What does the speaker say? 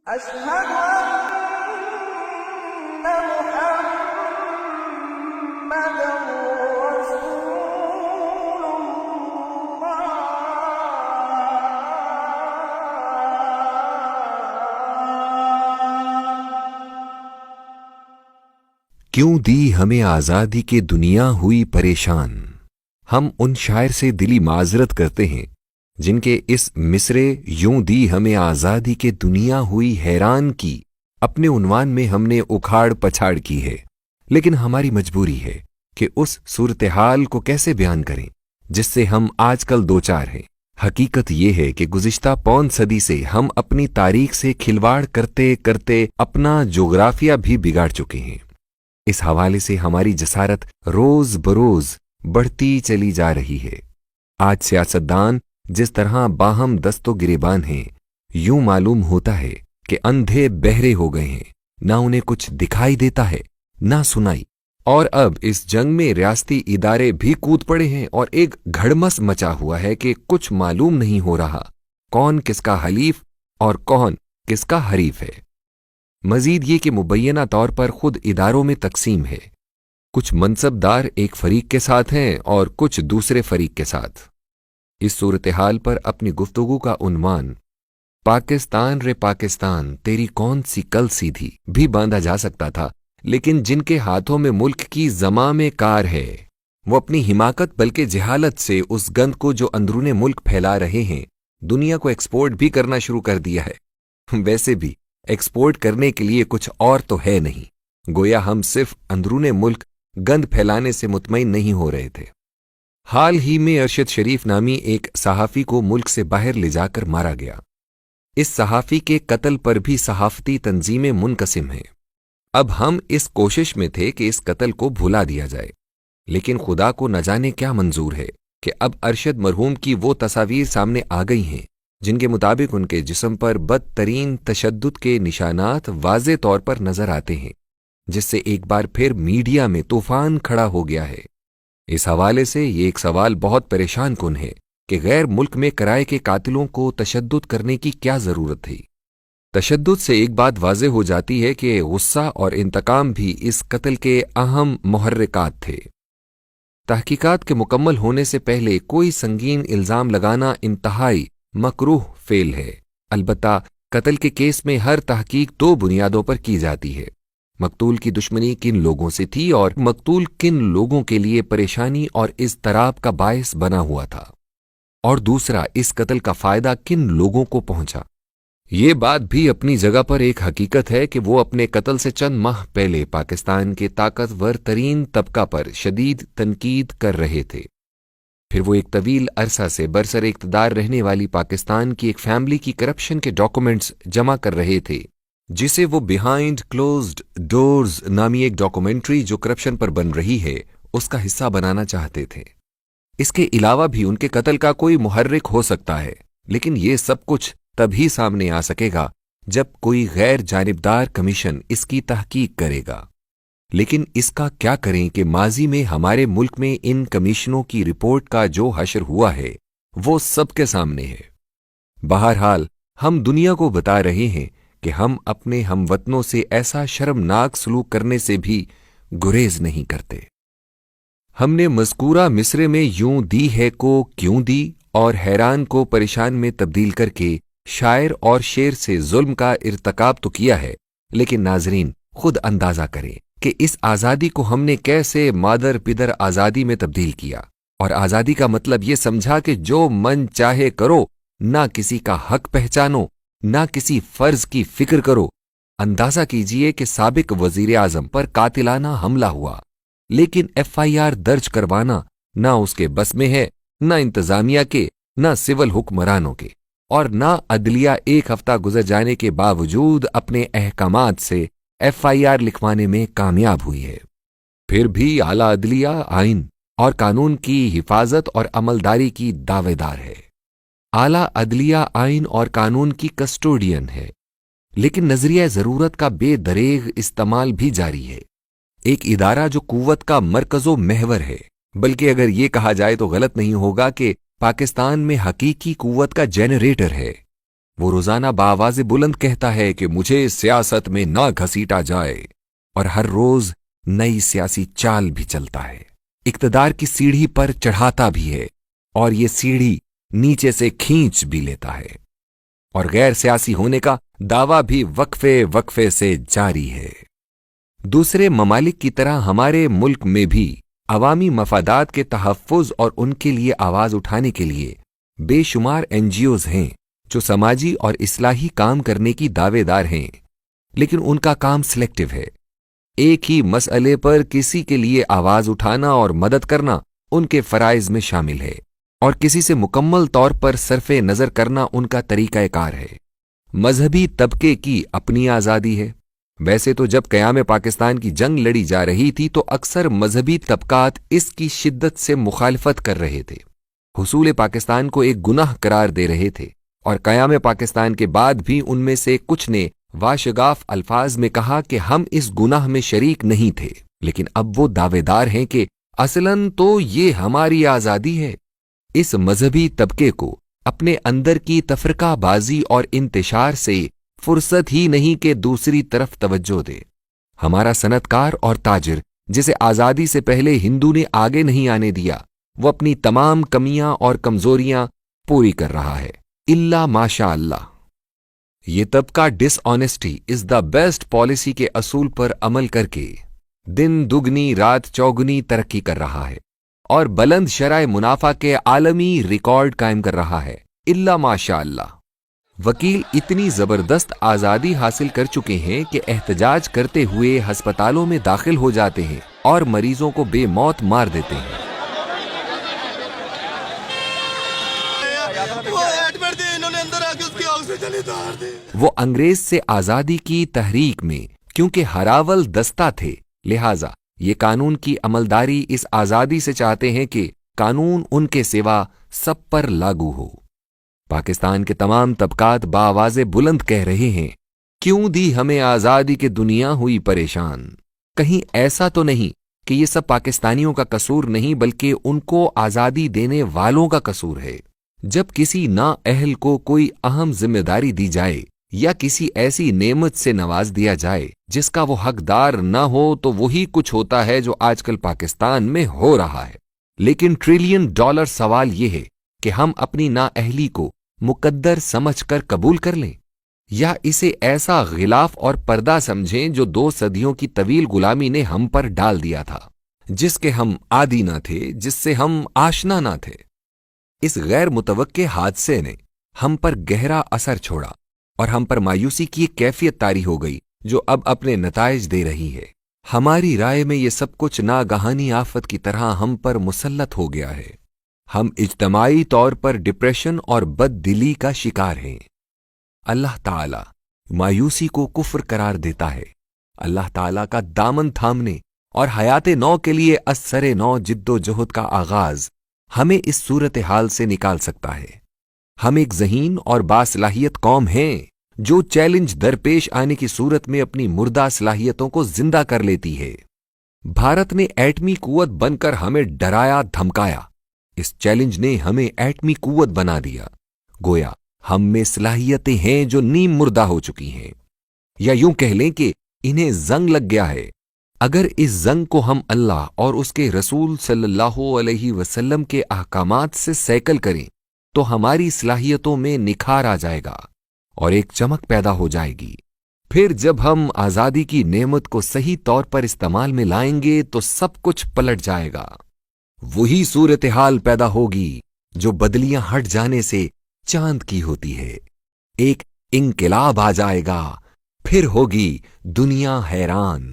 أشهد أن محمدا رسول الله. کیوں دی ہمیں آزادی کے دنیا ہوئی پریشان. ہم ان شاعر سے دلی معذرت کرتے ہیں جن کے اس مصرے یوں دی ہمیں آزادی کے دنیا ہوئی حیران کی اپنے عنوان میں ہم نے اکھاڑ پچھاڑ کی ہے، لیکن ہماری مجبوری ہے کہ اس صورتحال کو کیسے بیان کریں جس سے ہم آج کل دوچار ہیں. حقیقت یہ ہے کہ گزشتہ پون صدی سے ہم اپنی تاریخ سے کھلواڑ کرتے کرتے اپنا جغرافیہ بھی بگاڑ چکے ہیں. اس حوالے سے ہماری جسارت روز بروز بڑھتی چلی جا رہی ہے. آج سیاستدان جس طرح باہم دست و گریبان ہیں، یوں معلوم ہوتا ہے کہ اندھے بہرے ہو گئے ہیں، نہ انہیں کچھ دکھائی دیتا ہے نہ سنائی. اور اب اس جنگ میں ریاستی ادارے بھی کود پڑے ہیں اور ایک گھڑمس مچا ہوا ہے کہ کچھ معلوم نہیں ہو رہا کون کس کا حلیف اور کون کس کا حریف ہے. مزید یہ کہ مبینہ طور پر خود اداروں میں تقسیم ہے. کچھ منصب دار ایک فریق کے ساتھ ہیں اور کچھ دوسرے فریق کے ساتھ. اس صورتحال پر اپنی گفتگو کا عنوان پاکستان رے پاکستان تیری کون سی کل سیدھی بھی باندھا جا سکتا تھا، لیکن جن کے ہاتھوں میں ملک کی زمام کار ہے وہ اپنی حماقت بلکہ جہالت سے اس گند کو جو اندرون ملک پھیلا رہے ہیں دنیا کو ایکسپورٹ بھی کرنا شروع کر دیا ہے. ویسے بھی ایکسپورٹ کرنے کے لیے کچھ اور تو ہے نہیں، گویا ہم صرف اندرون ملک گند پھیلانے سے مطمئن نہیں ہو رہے تھے. حال ہی میں ارشد شریف نامی ایک صحافی کو ملک سے باہر لے جا کر مارا گیا. اس صحافی کے قتل پر بھی صحافتی تنظیمیں منقسم ہیں. اب ہم اس کوشش میں تھے کہ اس قتل کو بھلا دیا جائے، لیکن خدا کو نہ جانے کیا منظور ہے کہ اب ارشد مرحوم کی وہ تصاویر سامنے آ گئی ہیں جن کے مطابق ان کے جسم پر بدترین تشدد کے نشانات واضح طور پر نظر آتے ہیں، جس سے ایک بار پھر میڈیا میں طوفان کھڑا ہو گیا ہے. اس حوالے سے یہ ایک سوال بہت پریشان کن ہے کہ غیر ملک میں کرائے کے قاتلوں کو تشدد کرنے کی کیا ضرورت تھی؟ تشدد سے ایک بات واضح ہو جاتی ہے کہ غصہ اور انتقام بھی اس قتل کے اہم محرکات تھے. تحقیقات کے مکمل ہونے سے پہلے کوئی سنگین الزام لگانا انتہائی مکروہ فعل ہے. البتہ قتل کے کیس میں ہر تحقیق دو بنیادوں پر کی جاتی ہے: مقتول کی دشمنی کن لوگوں سے تھی اور مقتول کن لوگوں کے لیے پریشانی اور اضطراب کا باعث بنا ہوا تھا، اور دوسرا اس قتل کا فائدہ کن لوگوں کو پہنچا. یہ بات بھی اپنی جگہ پر ایک حقیقت ہے کہ وہ اپنے قتل سے چند ماہ پہلے پاکستان کے طاقتور ترین طبقہ پر شدید تنقید کر رہے تھے. پھر وہ ایک طویل عرصہ سے برسر اقتدار رہنے والی پاکستان کی ایک فیملی کی کرپشن کے ڈاکومنٹس جمع کر رہے تھے، جسے وہ بیہائنڈ کلوزڈ ڈورز نامی ایک ڈاکومنٹری جو کرپشن پر بن رہی ہے اس کا حصہ بنانا چاہتے تھے. اس کے علاوہ بھی ان کے قتل کا کوئی محرک ہو سکتا ہے، لیکن یہ سب کچھ تبھی سامنے آ سکے گا جب کوئی غیر جانبدار کمیشن اس کی تحقیق کرے گا. لیکن اس کا کیا کریں کہ ماضی میں ہمارے ملک میں ان کمیشنوں کی رپورٹ کا جو حشر ہوا ہے وہ سب کے سامنے ہے. بہرحال ہم دنیا کو بتا رہے ہیں کہ ہم اپنے ہم وطنوں سے ایسا شرمناک سلوک کرنے سے بھی گریز نہیں کرتے. ہم نے مذکورہ مصرے میں یوں دی ہے کو کیوں دی اور حیران کو پریشان میں تبدیل کر کے شاعر اور شعر سے ظلم کا ارتکاب تو کیا ہے، لیکن ناظرین خود اندازہ کریں کہ اس آزادی کو ہم نے کیسے مادر پدر آزادی میں تبدیل کیا. اور آزادی کا مطلب یہ سمجھا کہ جو من چاہے کرو، نہ کسی کا حق پہچانو، نہ کسی فرض کی فکر کرو. اندازہ کیجئے کہ سابق وزیر اعظم پر قاتلانہ حملہ ہوا، لیکن FIR درج کروانا نہ اس کے بس میں ہے، نہ انتظامیہ کے، نہ سول حکمرانوں کے، اور نہ عدلیہ ایک ہفتہ گزر جانے کے باوجود اپنے احکامات سے FIR لکھوانے میں کامیاب ہوئی ہے. پھر بھی اعلیٰ عدلیہ آئین اور قانون کی حفاظت اور عملداری کی دعوے دار ہے. اعلیٰ عدلیہ آئین اور قانون کی کسٹوڈین ہے، لیکن نظریہ ضرورت کا بے دریغ استعمال بھی جاری ہے. ایک ادارہ جو قوت کا مرکز و محور ہے، بلکہ اگر یہ کہا جائے تو غلط نہیں ہوگا کہ پاکستان میں حقیقی قوت کا جنریٹر ہے. وہ روزانہ بآواز بلند کہتا ہے کہ مجھے سیاست میں نہ گھسیٹا جائے، اور ہر روز نئی سیاسی چال بھی چلتا ہے، اقتدار کی سیڑھی پر چڑھاتا بھی ہے، اور یہ سیڑھی نیچے سے کھینچ بھی لیتا ہے، اور غیر سیاسی ہونے کا دعویٰ بھی وقفے وقفے سے جاری ہے۔ دوسرے ممالک کی طرح ہمارے ملک میں بھی عوامی مفادات کے تحفظ اور ان کے لیے آواز اٹھانے کے لیے بے شمار NGOs ہیں جو سماجی اور اصلاحی کام کرنے کی دعوے دار ہیں، لیکن ان کا کام سلیکٹو ہے۔ ایک ہی مسئلے پر کسی کے لیے آواز اٹھانا اور مدد کرنا ان کے فرائض میں شامل ہے، اور کسی سے مکمل طور پر صرف نظر کرنا ان کا طریقہ کار ہے۔ مذہبی طبقے کی اپنی آزادی ہے۔ ویسے تو جب قیام پاکستان کی جنگ لڑی جا رہی تھی تو اکثر مذہبی طبقات اس کی شدت سے مخالفت کر رہے تھے، حصول پاکستان کو ایک گناہ قرار دے رہے تھے، اور قیام پاکستان کے بعد بھی ان میں سے کچھ نے واشگاف الفاظ میں کہا کہ ہم اس گناہ میں شریک نہیں تھے، لیکن اب وہ دعوے دار ہیں کہ اصلاً تو یہ ہماری آزادی ہے۔ اس مذہبی طبقے کو اپنے اندر کی تفرقہ بازی اور انتشار سے فرصت ہی نہیں کہ دوسری طرف توجہ دے۔ ہمارا صنعت کار اور تاجر جسے آزادی سے پہلے ہندو نے آگے نہیں آنے دیا، وہ اپنی تمام کمیاں اور کمزوریاں پوری کر رہا ہے، الا ماشاء اللہ۔ یہ طبقہ dishonesty is the best policy کے اصول پر عمل کر کے دن دگنی رات چوگنی ترقی کر رہا ہے، اور بلند شرح منافع کے عالمی ریکارڈ قائم کر رہا ہے، الا ماشاء اللہ۔ وکیل اتنی زبردست آزادی حاصل کر چکے ہیں کہ احتجاج کرتے ہوئے ہسپتالوں میں داخل ہو جاتے ہیں اور مریضوں کو بے موت مار دیتے ہیں۔ وہ انگریز سے آزادی کی تحریک میں کیونکہ ہراول دستہ تھے، لہٰذا یہ قانون کی عملداری اس آزادی سے چاہتے ہیں کہ قانون ان کے سوا سب پر لاگو ہو۔ پاکستان کے تمام طبقات بآواز بلند کہہ رہے ہیں، کیوں دی ہمیں آزادی کہ دنیا ہوئی پریشان۔ کہیں ایسا تو نہیں کہ یہ سب پاکستانیوں کا قصور نہیں، بلکہ ان کو آزادی دینے والوں کا قصور ہے۔ جب کسی نااہل کو کوئی اہم ذمہ داری دی جائے یا کسی ایسی نعمت سے نواز دیا جائے جس کا وہ حقدار نہ ہو تو وہی کچھ ہوتا ہے جو آج کل پاکستان میں ہو رہا ہے۔ لیکن $1 ٹریلین سوال یہ ہے کہ ہم اپنی نااہلی کو مقدر سمجھ کر قبول کر لیں، یا اسے ایسا غلاف اور پردہ سمجھیں جو 2 صدیوں کی طویل غلامی نے ہم پر ڈال دیا تھا، جس کے ہم عادی نہ تھے، جس سے ہم آشنا نہ تھے۔ اس غیر متوقع حادثے نے ہم پر گہرا اثر چھوڑا اور ہم پر مایوسی کی ایک کیفیت طاری ہو گئی جو اب اپنے نتائج دے رہی ہے۔ ہماری رائے میں یہ سب کچھ ناگہانی آفت کی طرح ہم پر مسلط ہو گیا ہے۔ ہم اجتماعی طور پر ڈپریشن اور بد دلی کا شکار ہیں۔ اللہ تعالیٰ مایوسی کو کفر قرار دیتا ہے۔ اللہ تعالیٰ کا دامن تھامنے اور حیات نو کے لیے اثر نو جد و جہد کا آغاز ہمیں اس صورتحال سے نکال سکتا ہے۔ ہم ایک ذہین اور باصلاحیت قوم ہیں جو چیلنج درپیش آنے کی صورت میں اپنی مردہ صلاحیتوں کو زندہ کر لیتی ہے۔ بھارت نے ایٹمی قوت بن کر ہمیں ڈرایا دھمکایا، اس چیلنج نے ہمیں ایٹمی قوت بنا دیا۔ گویا ہم میں صلاحیتیں ہیں جو نیم مردہ ہو چکی ہیں، یا یوں کہہ لیں کہ انہیں زنگ لگ گیا ہے۔ اگر اس زنگ کو ہم اللہ اور اس کے رسول صلی اللہ علیہ وسلم کے احکامات سے سیکل کریں تو ہماری صلاحیتوں میں نکھار آ جائے گا اور ایک چمک پیدا ہو جائے گی۔ پھر جب ہم آزادی کی نعمت کو صحیح طور پر استعمال میں لائیں گے تو سب کچھ پلٹ جائے گا۔ وہی صورتحال پیدا ہوگی جو بدلیاں ہٹ جانے سے چاند کی ہوتی ہے۔ ایک انقلاب آ جائے گا، پھر ہوگی دنیا حیران۔